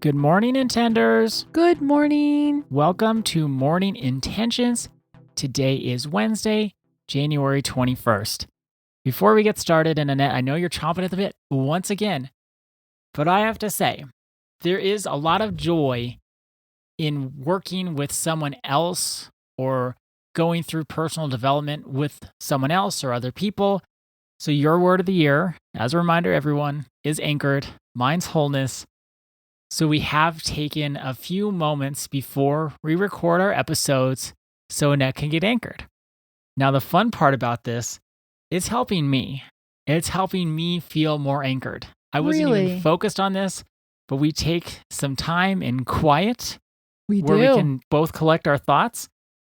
Good morning, Intenders. Good morning. Welcome to Morning Intentions. Today is Wednesday, January 21st. Before we get started, and Annette, I know you're chomping at the bit once again, but I have to say, there is a lot of joy in working with someone else or going through personal development with someone else or other people. So your word of the year, as a reminder, everyone, is anchored. Mine's wholeness. So we have taken a few moments before we record our episodes so Annette can get anchored. Now, the fun part about this is helping me. It's helping me feel more anchored. I wasn't even focused on this, but we take some time in quiet where we can both collect our thoughts.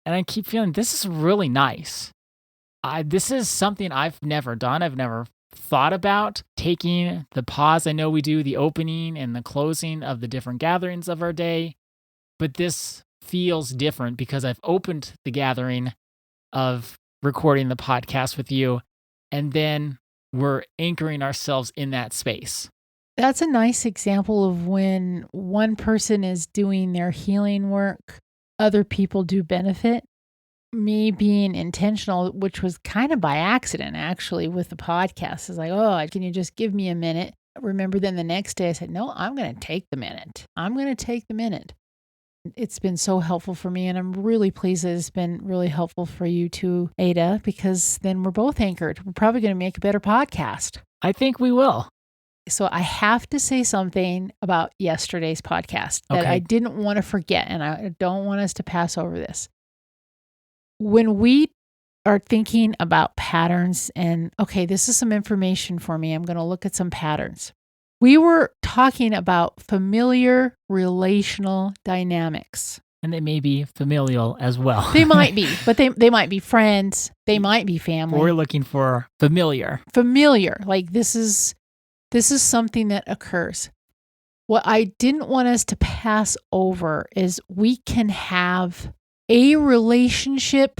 And I keep feeling this is really nice. This is something I've never done. I've never thought about taking the pause. I know we do the opening and the closing of the different gatherings of our day, but this feels different because I've opened the gathering of recording the podcast with you, and then we're anchoring ourselves in that space. That's a nice example of when one person is doing their healing work, other people do benefit. Me being intentional, which was kind of by accident, actually, with the podcast, is like, oh, can you just give me a minute? Remember, then the next day I said, no, I'm going to take the minute. It's been so helpful for me, and I'm really pleased that it's been really helpful for you too, Ada, because then we're both anchored. We're probably going to make a better podcast. I think we will. So I have to say something about yesterday's podcast that I didn't want to forget, and I don't want us to pass over this. When we are thinking about patterns and, this is some information for me. I'm going to look at some patterns. We were talking about familiar relational dynamics. And they may be familial as well. They might be, but they might be friends. They might be family. We're looking for familiar. Familiar. Like this is something that occurs. What I didn't want us to pass over is we can have a relationship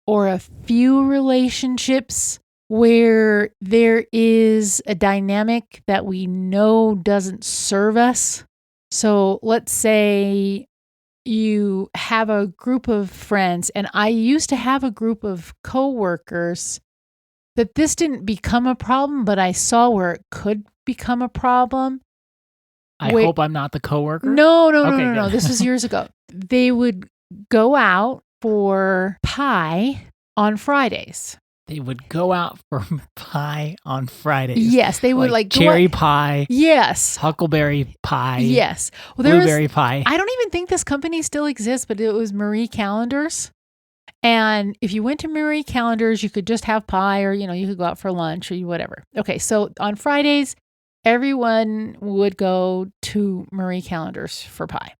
or a few relationships where there is a dynamic that we know doesn't serve us. So let's say you have a group of friends, and I used to have a group of coworkers that this didn't become a problem, but I saw where it could become a problem. I hope I'm not the coworker. No. This was years ago. They would go out for pie on Fridays. They would go out for pie on Fridays. Yes, they would like cherry pie. Yes. Huckleberry pie. Yes. Well, blueberry pie. I don't even think this company still exists, but it was Marie Callender's. And if you went to Marie Callender's, you could just have pie, or, you could go out for lunch or whatever. Okay, so on Fridays, everyone would go to Marie Callender's for pie.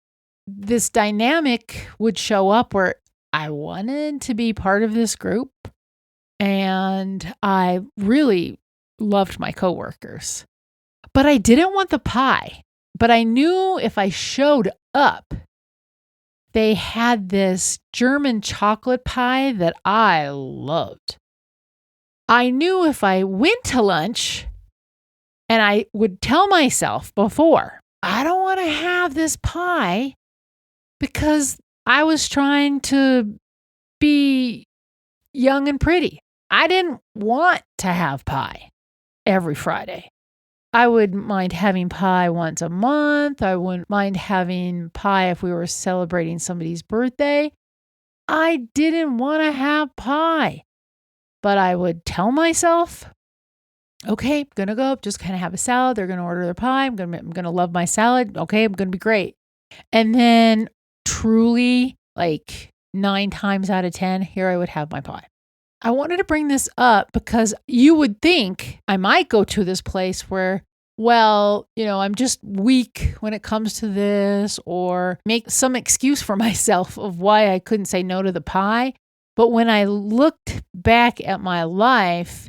This dynamic would show up where I wanted to be part of this group, and I really loved my coworkers, but I didn't want the pie. But I knew if I showed up, they had this German chocolate pie that I loved. I knew if I went to lunch, and I would tell myself before, I don't want to have this pie, because I was trying to be young and pretty. I didn't want to have pie every Friday. I wouldn't mind having pie once a month. I wouldn't mind having pie if we were celebrating somebody's birthday. I didn't want to have pie. But I would tell myself, okay, I'm going to go up, just kind of have a salad. They're going to order their pie. I'm going to love my salad. Okay, I'm going to be great. And then truly, like 9 times out of 10, here I would have my pie. I wanted to bring this up because you would think I might go to this place where, I'm just weak when it comes to this, or make some excuse for myself of why I couldn't say no to the pie. But when I looked back at my life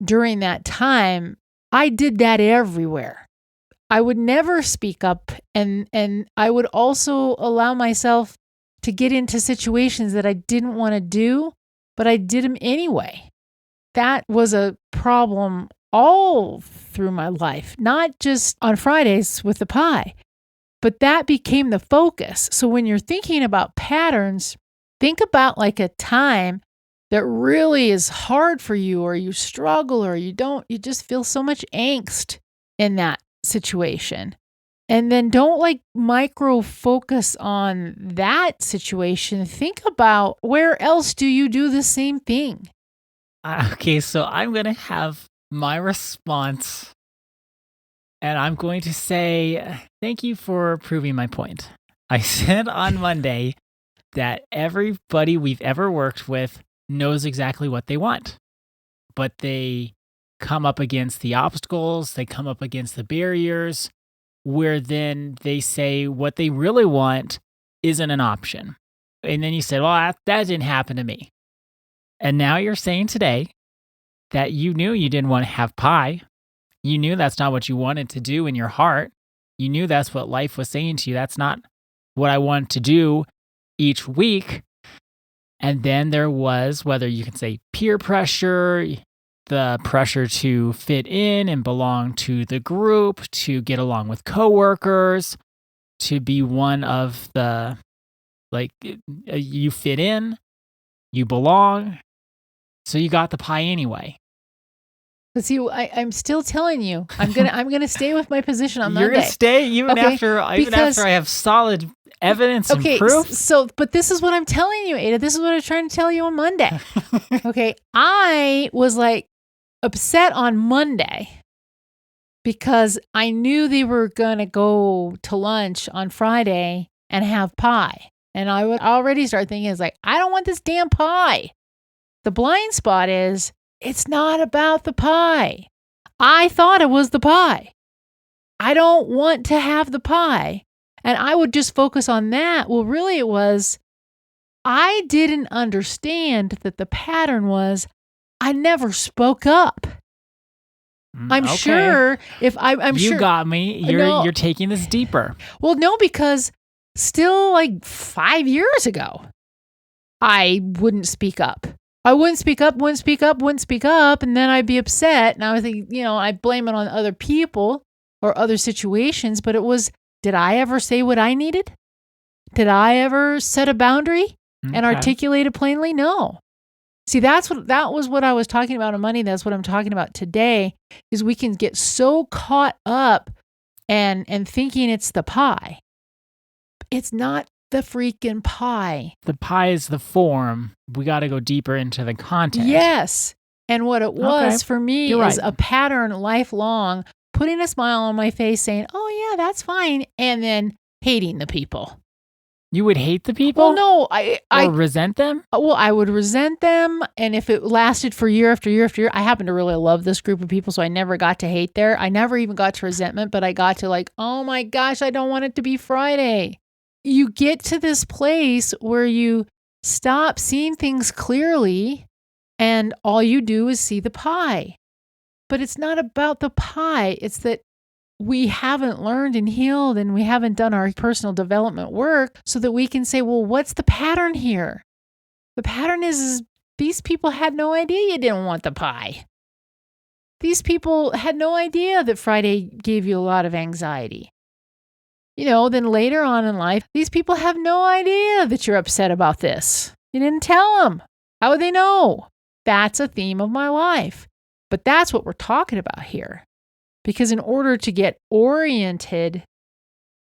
during that time, I did that everywhere. I would never speak up, and I would also allow myself to get into situations that I didn't want to do, but I did them anyway. That was a problem all through my life, not just on Fridays with the pie. But that became the focus. So when you're thinking about patterns, think about like a time that really is hard for you, or you struggle, or you just feel so much angst in that situation. And then don't like micro focus on that situation. Think about where else do you do the same thing? Okay, so I'm going to have my response, and I'm going to say, thank you for proving my point. I said on Monday that everybody we've ever worked with knows exactly what they want, but they come up against the obstacles, they come up against the barriers, where then they say what they really want isn't an option. And then you said, well, that didn't happen to me. And now you're saying today that you knew you didn't want to have pie. You knew that's not what you wanted to do in your heart. You knew that's what life was saying to you. That's not what I want to do each week. And then there was, whether you can say peer pressure, the pressure to fit in and belong to the group, to get along with coworkers, to be one of the, like, you fit in, you belong. So you got the pie anyway. But see, I'm still telling you, I'm gonna stay with my position on Monday. You're gonna stay even after I have solid evidence and proof. So, but this is what I'm telling you, Ada. This is what I'm trying to tell you on Monday. Okay, I was like upset on Monday because I knew they were gonna go to lunch on Friday and have pie, and I would already start thinking, it's like, I don't want this damn pie. The blind spot is, it's not about the pie. I thought it was the pie. I don't want to have the pie. And I would just focus on that. Well, really it was, I didn't understand that the pattern was, I never spoke up. I'm Okay. sure if I'm you sure. got me. You're taking this deeper. Well, no, because still like 5 years ago, I wouldn't speak up. I wouldn't speak up, and then I'd be upset. And I would think, I'd blame it on other people or other situations, but it was, did I ever say what I needed? Did I ever set a boundary and articulate it plainly? No. See, that was what I was talking about on Monday. That's what I'm talking about today, is we can get so caught up and thinking it's the pie. It's not the freaking pie. The pie is the form. We got to go deeper into the content. Yes. And what it was for me is a pattern lifelong, putting a smile on my face saying, oh yeah, that's fine. And then hating the people. You would hate the people? Well, no, I resent them? Well, I would resent them. And if it lasted for year after year after year, I happen to really love this group of people. So I never got to hate there. I never even got to resentment, but I got to like, oh my gosh, I don't want it to be Friday. You get to this place where you stop seeing things clearly and all you do is see the pie. But it's not about the pie. It's that we haven't learned and healed and we haven't done our personal development work so that we can say, well, what's the pattern here? The pattern is these people had no idea you didn't want the pie. These people had no idea that Friday gave you a lot of anxiety. Then later on in life, these people have no idea that you're upset about this. You didn't tell them. How would they know? That's a theme of my life. But that's what we're talking about here. Because in order to get oriented,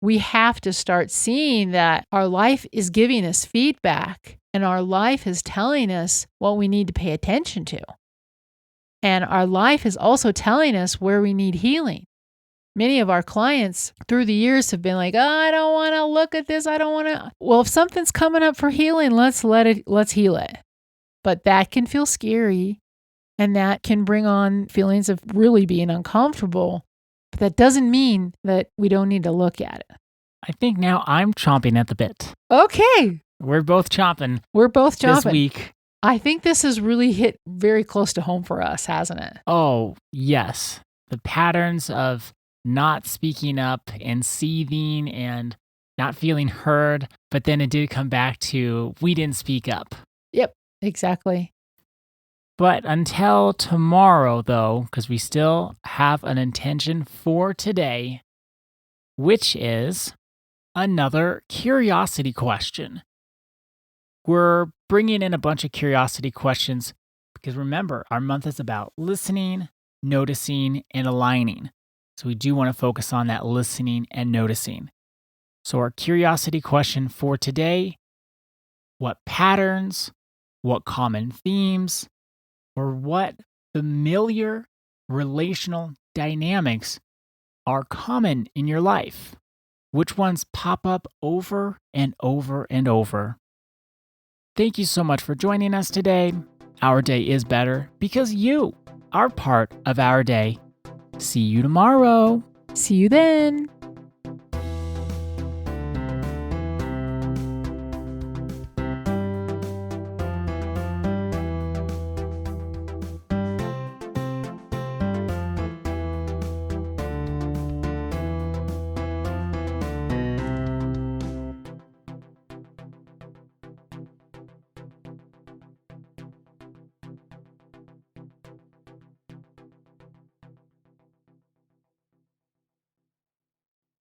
we have to start seeing that our life is giving us feedback and our life is telling us what we need to pay attention to. And our life is also telling us where we need healing. Many of our clients through the years have been like, oh, I don't want to look at this. I don't want to. Well, if something's coming up for healing, let's heal it. But that can feel scary and that can bring on feelings of really being uncomfortable. But that doesn't mean that we don't need to look at it. I think now I'm chomping at the bit. Okay. We're both chomping. This week. I think this has really hit very close to home for us, hasn't it? Oh, yes. The patterns of not speaking up and seething and not feeling heard, but then it did come back to we didn't speak up. Yep, exactly. But until tomorrow, though, because we still have an intention for today, which is another curiosity question. We're bringing in a bunch of curiosity questions because remember, our month is about listening, noticing, and aligning. So we do want to focus on that listening and noticing. So our curiosity question for today: what patterns, what common themes, or what familiar relational dynamics are common in your life? Which ones pop up over and over and over? Thank you so much for joining us today. Our day is better because you are part of our day. See you tomorrow. See you then.